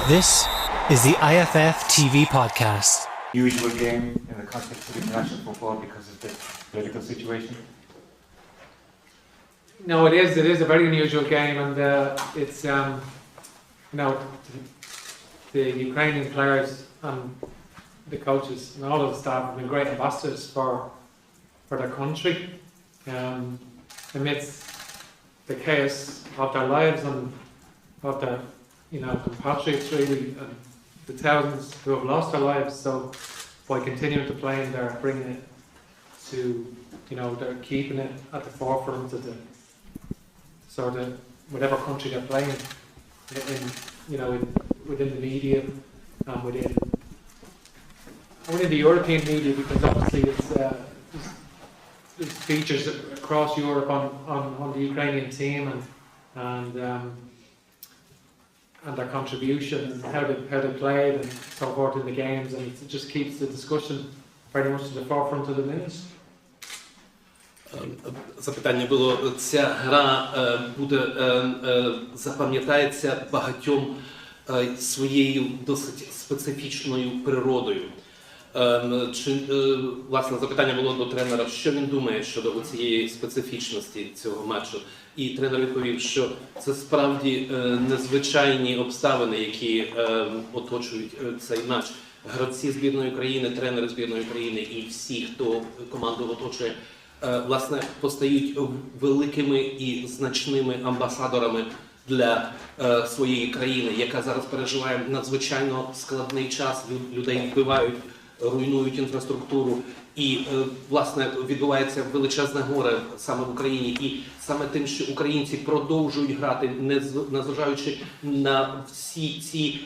This is the IFF TV podcast. Usual game in the context of international football because of the political situation? No, it is a very unusual game, and it's the Ukrainian players and the coaches and all of the staff have been great ambassadors for their country amidst the chaos of their lives and of their compatriots really, and the thousands who have lost their lives. So by continuing to play, and they're bringing it to, they're keeping it at the forefront of the sort of whatever country they're playing within the media and within the European media, because obviously there's features across Europe on the Ukrainian team and their contribution and how they played and so forth in the games, and it just keeps the discussion very much to the forefront of the news. Запитання було, ця гра запам'ятається багатьом своєю досить специфічною природою. Власне, запитання було до тренера, що він думає щодо цієї специфічності цього матчу. І тренер відповів, що це справді незвичайні обставини, які оточують цей матч. Гравці збірної України, тренери збірної України і всі, хто команду оточує, власне, постають великими і значними амбасадорами для своєї країни, яка зараз переживає надзвичайно складний час. Людей вбивають, руйнують інфраструктуру, і, власне, відбувається величезне горе саме в Україні. І саме тим, що українці продовжують грати, незважаючи на всю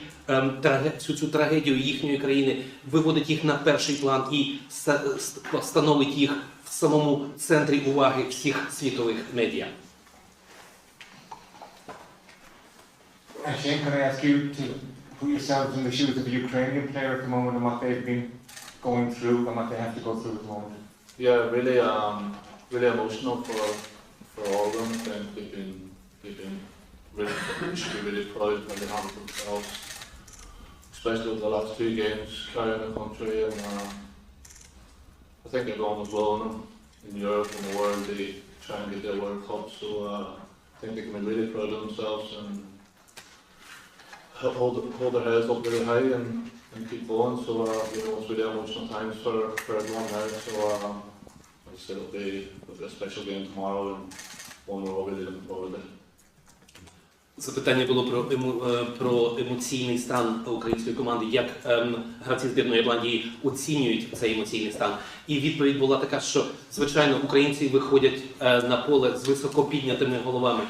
цю трагедію їхньої країни, виводить їх на перший план і становить їх в самому центрі уваги всіх світових медіа. Shane, can I ask you to put yourselves in the shoes of a Ukrainian player at the moment and what they've been going through and what they have to go through at the moment? Yeah, really emotional for all of them. I think they've been should be really proud when they handle themselves, especially with the last two games carrying the country. And I think everyone was willing them in Europe and the world to try and get their World Cup. So I think they can be really proud of themselves and hold their heads up really high and keep going. So it's really emotional times for everyone now. So I'd say it'll be a special game tomorrow and one we're all really looking forward to. Запитання було про емоційний стан української команди, як гравці збірної Ірландії оцінюють цей емоційний стан. І відповідь була така, що, звичайно, українці виходять на поле з високо піднятими головами.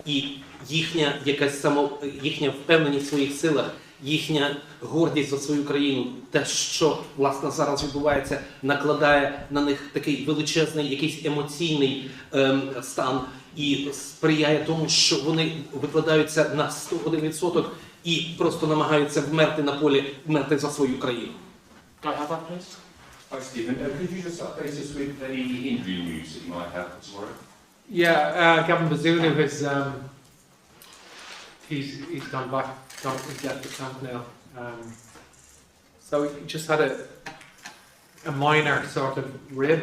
І їхня впевненість в своїх силах, їхня гордість за свою країну, те, що, власне, зараз відбувається, накладає на них такий величезний якийсь емоційний стан і сприяє тому, що вони викладаються на 101% і просто намагаються вмерти на полі, вмерти за свою країну. Can I have that, please? Hi Stephen, could you just update us with any injury news that you might have for tomorrow? Yeah, Gavin Bazunu has he's gone back, he's left the camp now. So he just had a minor sort of rib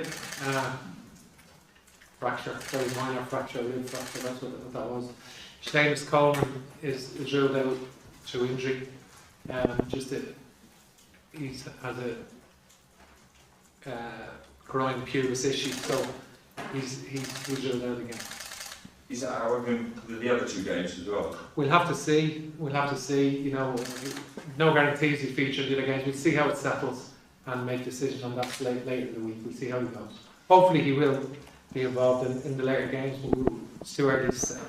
fracture, very minor fracture, rib fracture. That's what that was. Seamus Coleman is ruled out through injury. He has a groin pubis issue, so he's ruled out again. Is that how we're going to the other two games as well? We'll have to see. No guarantees he features in the other games. We'll see how it settles and make decisions on that later in the week. We'll see how he goes. Hopefully he will be involved in the later games, but it's too early to say.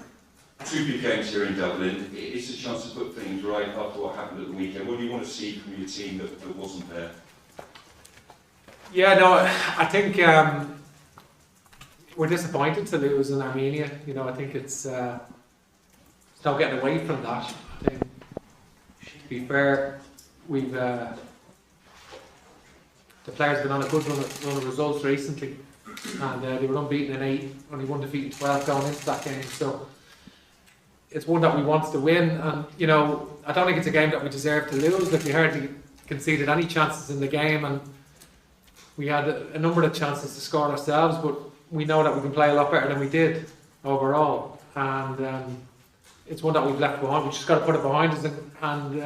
Two big games here in Dublin. It's a chance to put things right after what happened at the weekend. What do you want to see from your team that wasn't there? Yeah, no, I think we're disappointed to lose in Armenia. I think it's no getting away from that. I think, to be fair, we've the players have been on a good run of results recently, and they were unbeaten in 8, only one defeat in 12 going into that game. So it's one that we wanted to win, and I don't think it's a game that we deserve to lose. Like, we hardly conceded any chances in the game, and we had a number of chances to score ourselves, but we know that we can play a lot better than we did overall. And it's one that we've left behind. We've just got to put it behind us and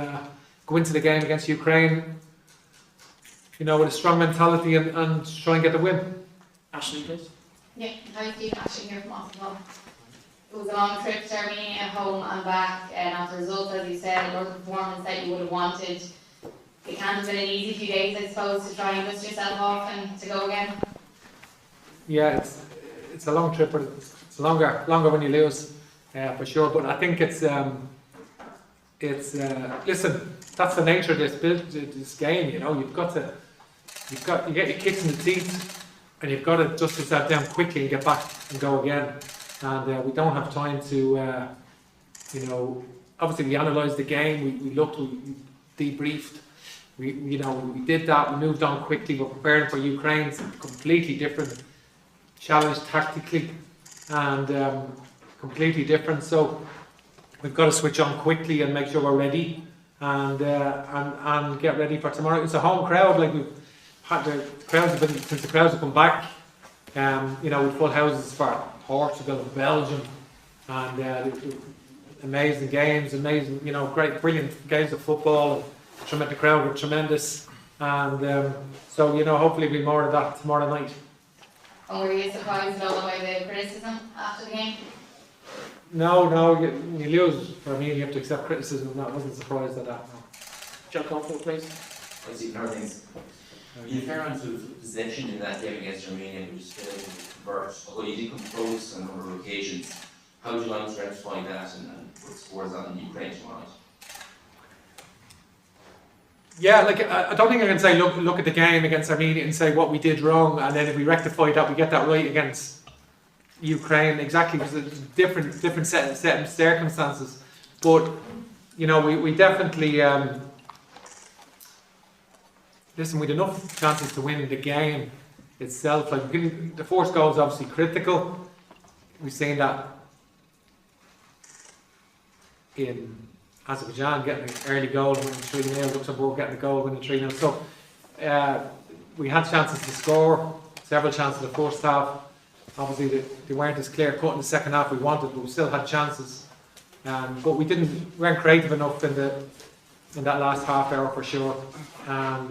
go into the game against Ukraine, you know, with a strong mentality and try and get the win. Ashley, please. Yeah, hi Steve, Ashley here from Austin. It was a long trip to Armenia, home and back, and as a result, as you said, not the performance that you would have wanted. It can't have been an easy few days, I suppose, to try and dust yourself off and to go again. Yeah, it's a long trip, but it's longer when you lose, for sure. But I think it's listen, that's the nature of this game. You know, you get your kicks in the teeth, and you've got to dust yourself down quickly and get back and go again. And we don't have time to, you know, obviously we analysed the game, we looked, we debriefed, we did that, we moved on quickly, we're preparing for Ukraine's completely different challenge tactically, and completely different. So we've got to switch on quickly and make sure we're ready, and get ready for tomorrow. It's a home crowd, like we've had since the crowds have come back, you know, with full houses for Portugal and Belgium, and amazing games, you know, brilliant games of football. The crowd were tremendous, and so, you know, hopefully there'll be more of that tomorrow night. And were you surprised at all by the criticism after the game? No, you lose. For me, you have to accept criticism. I wasn't surprised at that. No. John Caulfield, please. I see things. You had a fair amount of possession in that game against Armenia, which is fairly convert. Although you did come close on a number of occasions, how would you like to rectify that and put scores on in Ukraine tomorrow night? Yeah, like I don't think I can say look at the game against Armenia and say what we did wrong, and then if we rectify that, we get that right against Ukraine. Exactly, because it's different set of circumstances. But you know, we definitely listen. We had enough chances to win the game itself. Like the fourth goal is obviously critical. We've seen that in Azerbaijan getting an early goal, winning 3-0, Luxembourg getting a goal, winning 3-0. So we had chances to score, several chances in the first half. Obviously they weren't as clear cut in the second half we wanted, but we still had chances. But we weren't creative enough in that last half hour for sure. And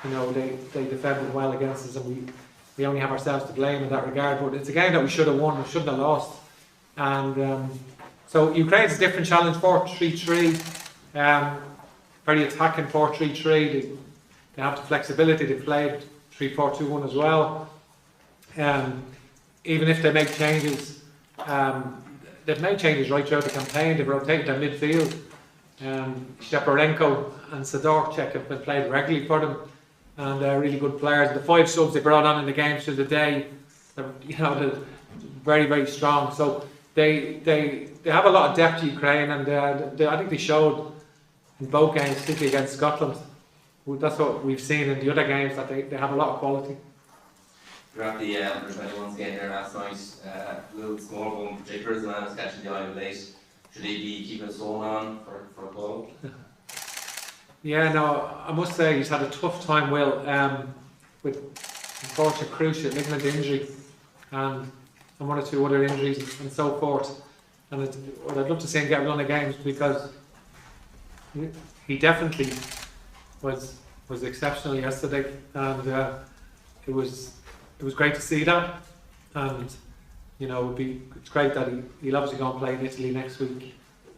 you know, they defended well against us, and we only have ourselves to blame in that regard. But it's a game that we should have won, we shouldn't have lost. And so Ukraine's a different challenge, 4-3-3, very attacking 4-3-3. They have the flexibility. They played 3-4-2-1 as well. Even if they make changes, they've made changes right throughout the campaign. They've rotated their midfield. Sheparenko and Sidorchek have been played regularly for them, and they're really good players. The 5 subs they brought on in the games through the day, they're very, very strong. So they have a lot of depth to Ukraine, and I think they showed in both games, particularly against Scotland. That's what we've seen in the other games, that they have a lot of quality. You're at the under-21s game there last night. Will Smallbone in particular, as the man was catching the eye of late, should he be keeping his own on for a goal? Yeah, no, I must say he's had a tough time, Will, with unfortunate cruciate ligament injury and one or two other injuries and so forth. And I'd love to see him get a run of games, because he definitely was exceptional yesterday, and it was great to see that. And you know, it's great that he'll obviously go and play in Italy next week,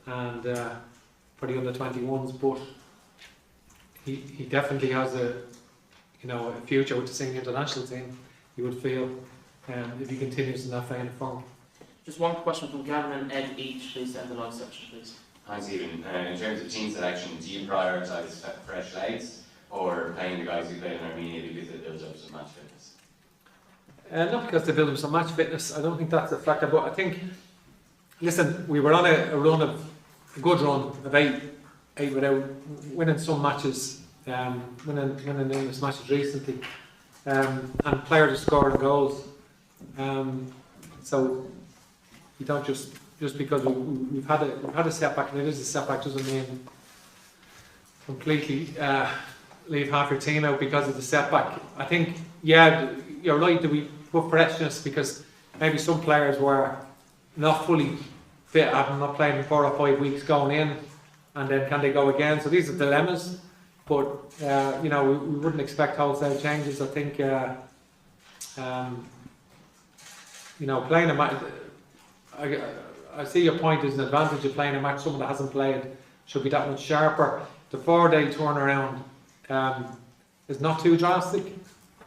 and for the under-21s. But he definitely has a future with the senior international team, you would feel, if he continues in that vein of form. Just one question from Gavin and Ed each, please, to end the live section, please. Hi Stephen, in terms of team selection, do you prioritise fresh legs or playing the guys who played in Armenia because it builds up some match fitness? Not because they build up some match fitness. I don't think that's a factor. But I think, listen, we were on a good run of eight without winning some matches, winning numerous matches recently, and players are scoring goals. So you don't just just because we've had a setback, and it is a setback, doesn't mean completely leave half your team out because of the setback. I think, yeah, you're right, that we put freshness because maybe some players were not fully fit, having not played in 4 or 5 weeks going in, and then can they go again? So these are dilemmas, but you know, we wouldn't expect wholesale changes. I think you know, playing a match, I see your point. There's an advantage of playing a match. Someone that hasn't played should be that much sharper. The 4-day turnaround is not too drastic,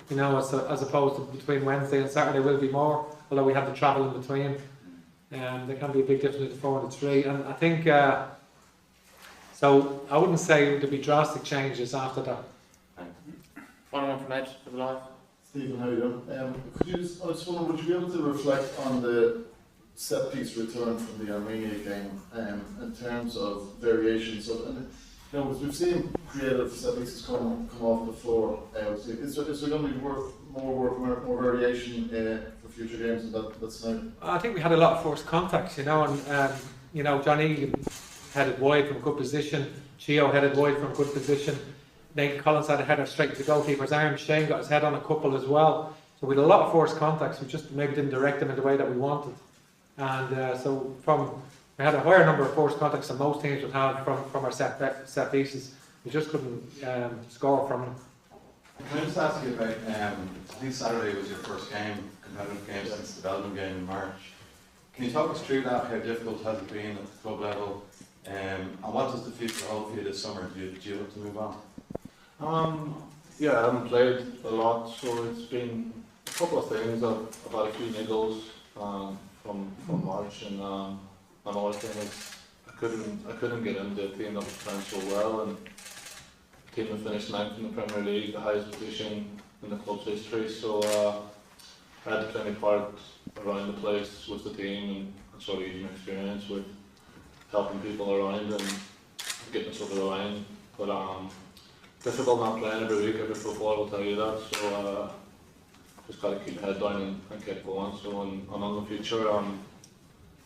you know, as opposed to between Wednesday and Saturday will be more, although we have to travel in between. There can be a big difference between 4 and 3, and I think so. I wouldn't say there'd be drastic changes after that. Final one from Ed for the live. Stephen, how are you doing? Could you just, I was wondering, would you be able to reflect on the set piece return from the Armenia game in terms of variations of, and you know, we've seen creative set pieces come off the floor. Is there going to be more variation for future games? And that's now. I think we had a lot of forced contacts, you know, and you know, Johnny headed wide from a good position, Gio headed wide from a good position, Nate Collins had a header straight to the goalkeeper's arm, Shane got his head on a couple as well. So we had a lot of forced contacts, we just maybe didn't direct them in the way that we wanted. And so we had a higher number of forced contacts than most teams would have from our set pieces. We just couldn't score from them. Can I just ask you about, I think Saturday was your first competitive game since the Belgium game in March. Can you talk us through that? How difficult has it been at the club level? And what does the future hold for you this summer? Do you look to move on? Yeah, I haven't played a lot, so it's been a couple of things. I've had a few niggles from March, and another thing is I couldn't get into a team that was playing so well, and the team that finished 9th in the Premier League, the highest position in the club's history. So I had to play my part around the place with the team and sort of using my experience with helping people around and getting us over the line. But difficult not playing every week, every football will tell you that. So just got to keep head down and keep going. So on the future, I'm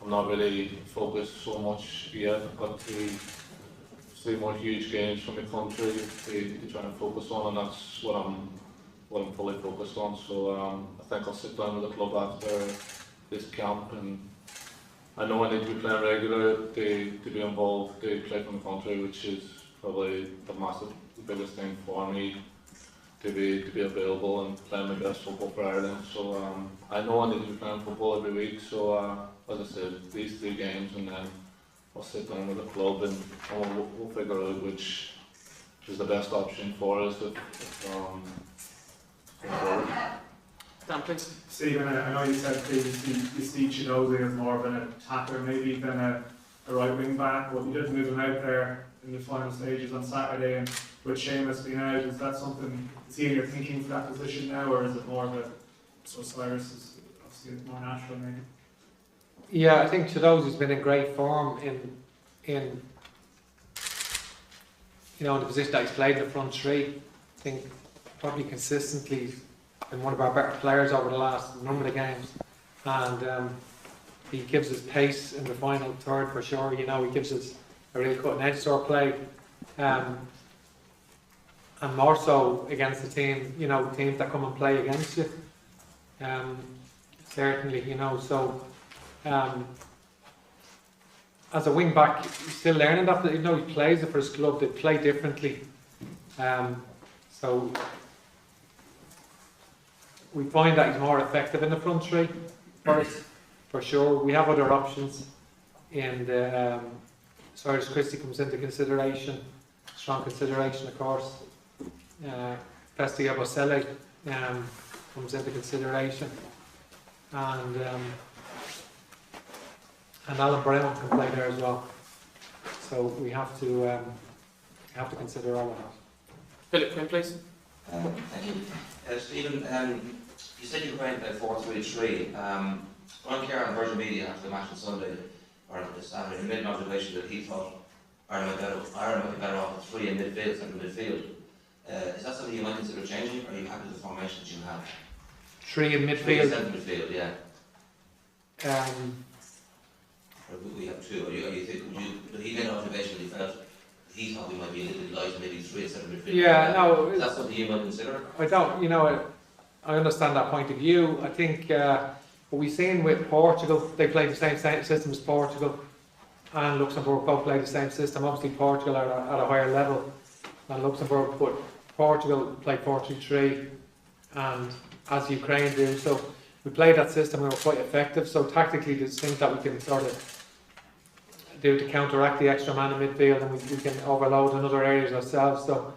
not really focused so much yet. I've got 3 more huge games from the country to try and focus on, and that's what I'm fully focused on. So I think I'll sit down with the club after this camp, and I know I need to be playing regular to be involved, to play from the country, which is probably the biggest thing for me, to be available and playing my best football for Ireland. So I know I need to be playing football every week. So as I said, these 3 games, and then I'll sit down with the club and we'll figure out which is the best option for us. Dan, please. Stephen, I know you said previously you see Chidozie as more of an attacker maybe than a right wing back, but you did move him out there in the final stages on Saturday, and with Seamus being out, is that something, is he in your thinking for that position now, or is it more of a, so Cyrus is obviously more natural maybe? Yeah, I think Chidozie's been in great form in you know, in the position that he's played in the front 3. I think probably consistently been one of our better players over the last number of games, and he gives us pace in the final third for sure. You know, he gives us a real cutting edge sort of play, and more so against the team, you know, teams that come and play against you. Certainly, you know, so as a wing back, he's still learning that. You know, he plays it for his club. They play differently, so we find that he's more effective in the front 3 for us, for sure. We have other options in the Cyrus Christie comes into consideration, strong consideration of course. Pesti Abosele comes into consideration, and Alan Brown can play there as well. So we have to consider all of that. Philip Quinn, please. Thank you. Stephen, you said you were playing 4-3-3. Ron Kerr on Virgin Media after the match on Sunday, or this Saturday, he made an observation that he thought Ireland would be better off with 3 in midfield, central midfield. Is that something you might consider changing, or are you happy with the formation that you have? 3 in midfield? 3 in central midfield, yeah. or would we have two? Or you think, but he then out eventually felt he thought we might be a little bit light, maybe three instead of midfield. Yeah, no. Is that something you might consider? I don't, I understand that point of view. I think what we've seen with Portugal, they play the same system as Portugal, and Luxembourg both play the same system. Obviously Portugal are at a higher level than Luxembourg, but Portugal play 4-3-3, and as Ukraine do. So we played that system and we were quite effective. So tactically there's things that we can sort of do to counteract the extra man in midfield, and we can overload in other areas ourselves. So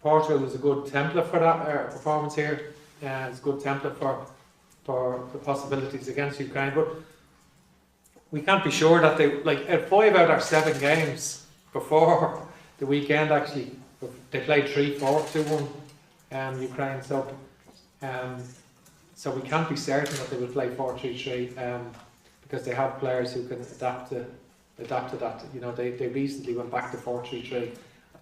Portugal is a good template for that performance here. It's a good template for the possibilities against Ukraine. But we can't be sure that they, like, at 5 out of our 7 games before the weekend, actually, they played 3-4-2-1 Ukraine. So we can't be certain that they will play 4-3-3 because they have players who can adapt to that. They recently went back to 4-3-3. I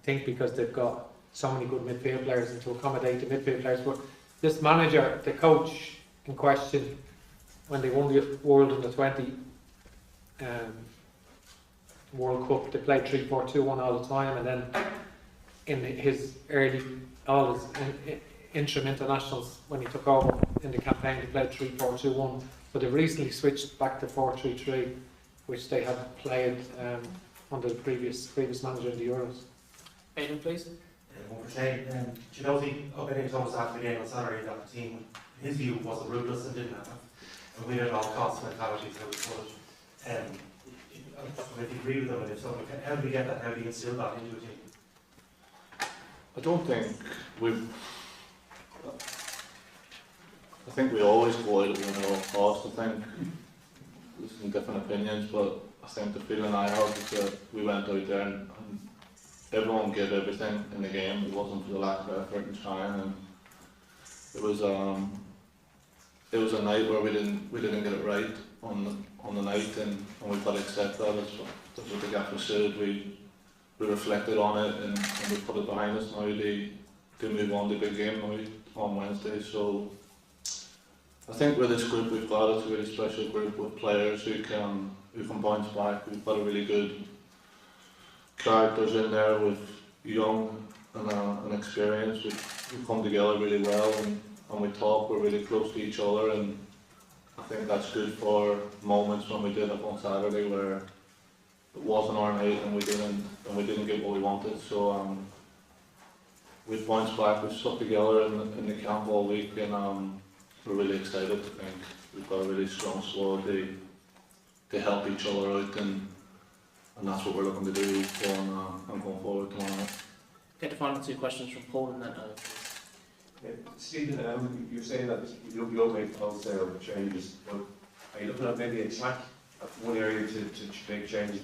think because they've got so many good midfield players and to accommodate the midfield players. But this manager, the coach in question, when they won the World Under-20 World Cup, they played 3-4-2-1 all the time, and then in his interim internationals when he took over in the campaign, they played 3-4-2-1. But they've recently switched back to 4-3-3, which they had played under the previous manager in the Euros. Aidan, please. What we're saying, Chinozi up in Thomas after the game on Saturday that the team, his view, wasn't ruthless and didn't have a win at all costs mentality, so we put it. If you agree with them, and if so, how do we get that? How do you instill that into a team? I don't think I think we always go out at all costs. I think there's some different opinions, but I think the feeling I had is that we went out there and everyone gave everything in the game. It wasn't for the lack of effort and trying, and it was a night where we didn't get it right on the night, and we've got to accept that. That's what the gaffer said. We reflected on it and we put it behind us now. They move on to the big game now on Wednesday. So I think with this group we've got, it's a really special group with players who can bounce back. We've got a really good characters in there with young and experience. We've come together really well, and we talk. We're really close to each other, and I think that's good for moments when we did it on Saturday where it wasn't our night and we didn't get what we wanted. So we've bounced back. We've stuck together in the camp all week, and we're really excited. I think we've got a really strong squad. They help each other out, and that's what we're looking to do going forward tomorrow night. Get the final 2 questions from Paul and then Stephen, you're saying that you don't make calls there of changes, but are you looking at maybe a track at one area to make changes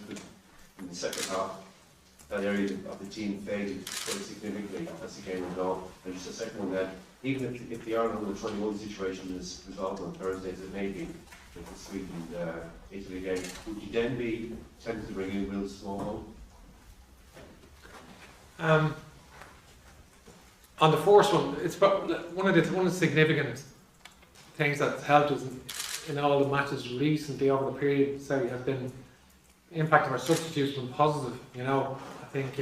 in the second half? That area of the team failed quite significantly as the game went on. And just a second one then, even if the Ireland under-21 situation is resolved on Thursday, as it may be, with the Sweden Italy game, would you then be tempted to bring in Will Small home? On the first one, it's one of the significant things that's helped us in all the matches recently over the period. So has been the impact of our substitutes been positive. I think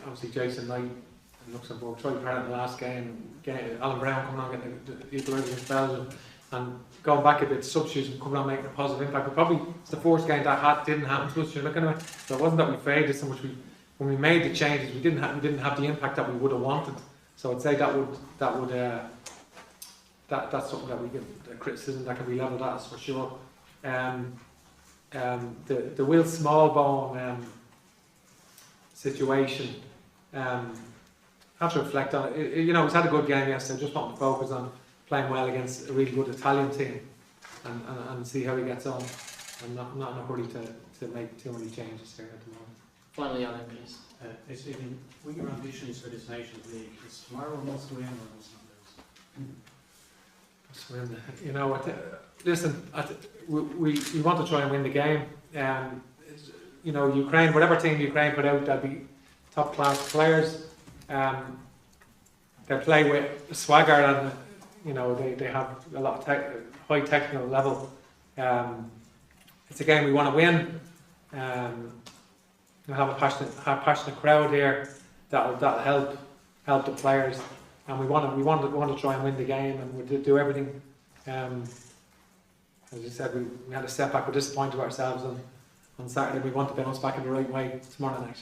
obviously Jason Knight in Luxembourg tried part in the last game. Alan Brown coming on getting the equaliser against Belgium, and going back a bit, substitutes and coming on making a positive impact. But probably it's the first game that didn't happen to us. You're looking at it, so it wasn't that we failed so much. When we made the changes, we didn't have the impact that we would have wanted. So I'd say that's something that we get a criticism that can be levelled at us for sure. The Will Smallbone situation, have to reflect on it. He's had a good game yesterday. Just want to focus on playing well against a really good Italian team and see how he gets on. I'm not in a hurry to make too many changes here at the moment. Finally, Alan, please. Stephen, what are your ambitions for this Nations League? Is tomorrow must win or must not lose? Listen, we want to try and win the game. Ukraine, whatever team Ukraine put out, they'll be top class players. They play with swagger, and they have a lot of high technical level. it's a game we want to win. We have a passionate crowd here that'll help the players, and we want to try and win the game, and we'll do everything. As you said, we had a setback. We're disappointed with ourselves on Saturday. We want to bounce back in the right way tomorrow night.